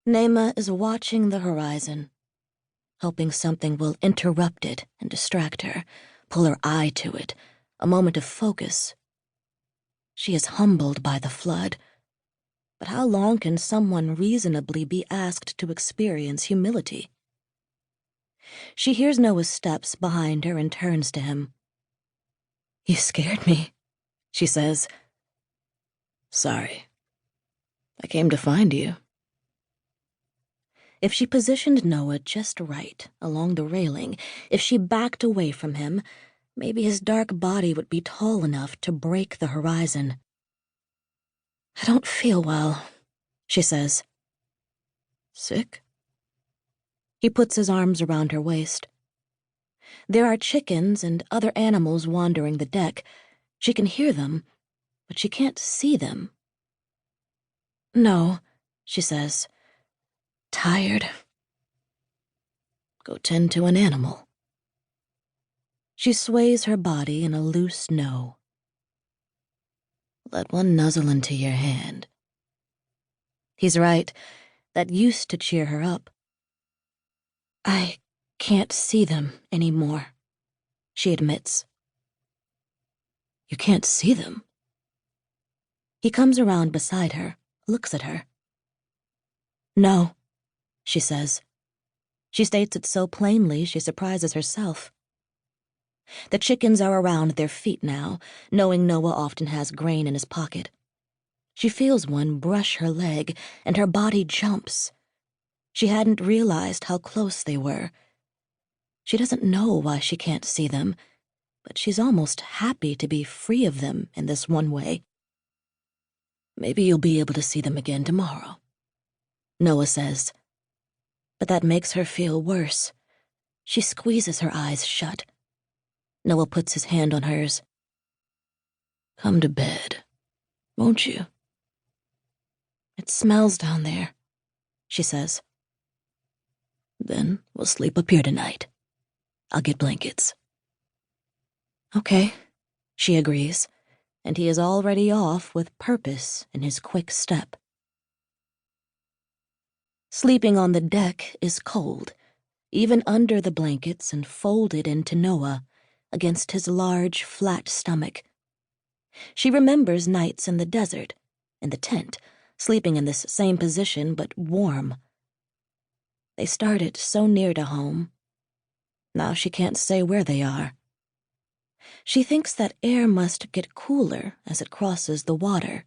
Naamah is watching the horizon, hoping something will interrupt it and distract her, pull her eye to it, a moment of focus. She is humbled by the flood. But how long can someone reasonably be asked to experience humility? She hears Noah's steps behind her and turns to him. "You scared me," she says. "Sorry. I came to find you." If she positioned Noah just right along the railing, if she backed away from him, maybe his dark body would be tall enough to break the horizon. "I don't feel well," she says. "Sick?" He puts his arms around her waist. There are chickens and other animals wandering the deck. She can hear them, but she can't see them. "No," she says. "Tired." "Go tend to an animal." She sways her body in a loose no. "Let one nuzzle into your hand." He's right. That used to cheer her up. "I can't see them anymore," she admits. "You can't see them?" He comes around beside her, looks at her. "No," she says. She states it so plainly she surprises herself. The chickens are around their feet now, knowing Noah often has grain in his pocket. She feels one brush her leg, and her body jumps. She hadn't realized how close they were. She doesn't know why she can't see them, but she's almost happy to be free of them in this one way. "Maybe you'll be able to see them again tomorrow," Noah says. But that makes her feel worse. She squeezes her eyes shut. Noah puts his hand on hers. "Come to bed, won't you?" "It smells down there," she says. "Then we'll sleep up here tonight. I'll get blankets." "Okay," she agrees, and he is already off with purpose in his quick step. Sleeping on the deck is cold, even under the blankets and folded into Noah, against his large, flat stomach. She remembers nights in the desert, in the tent, sleeping in this same position but warm. They started so near to home. Now she can't say where they are. She thinks that air must get cooler as it crosses the water.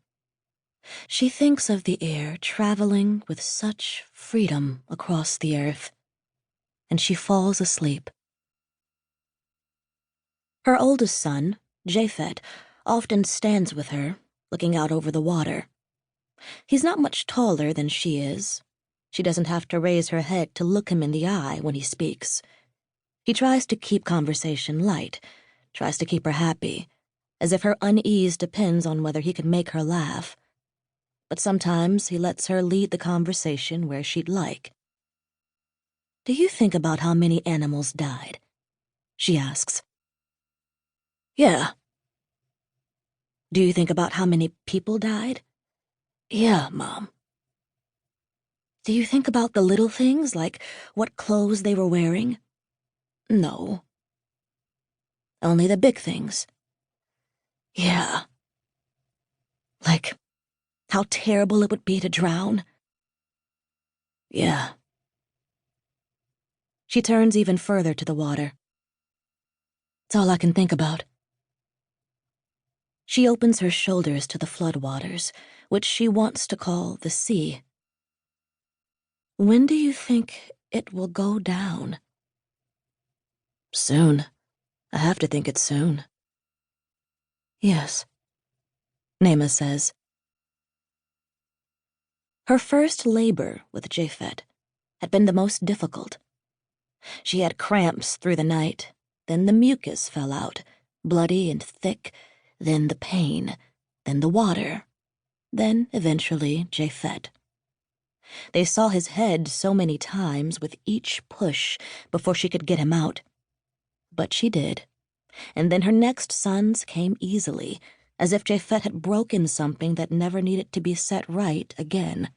She thinks of the air traveling with such freedom across the earth, and she falls asleep. Her oldest son, Japhet, often stands with her, looking out over the water. He's not much taller than she is. She doesn't have to raise her head to look him in the eye when he speaks. He tries to keep conversation light, tries to keep her happy, as if her unease depends on whether he can make her laugh. But sometimes he lets her lead the conversation where she'd like. "Do you think about how many animals died?" she asks. "Yeah." "Do you think about how many people died?" "Yeah, Mom." "Do you think about the little things, like what clothes they were wearing?" "No." "Only the big things?" "Yeah." "Like how terrible it would be to drown?" "Yeah." She turns even further to the water. "It's all I can think about." She opens her shoulders to the floodwaters, which she wants to call the sea. "When do you think it will go down?" "Soon. I have to think it's soon." "Yes," Naamah says. Her first labor with Japhet had been the most difficult. She had cramps through the night, then the mucus fell out, bloody and thick, then the pain, then the water, then eventually Japhet. They saw his head so many times with each push before she could get him out. But she did, and then her next sons came easily, as if Japhet had broken something that never needed to be set right again.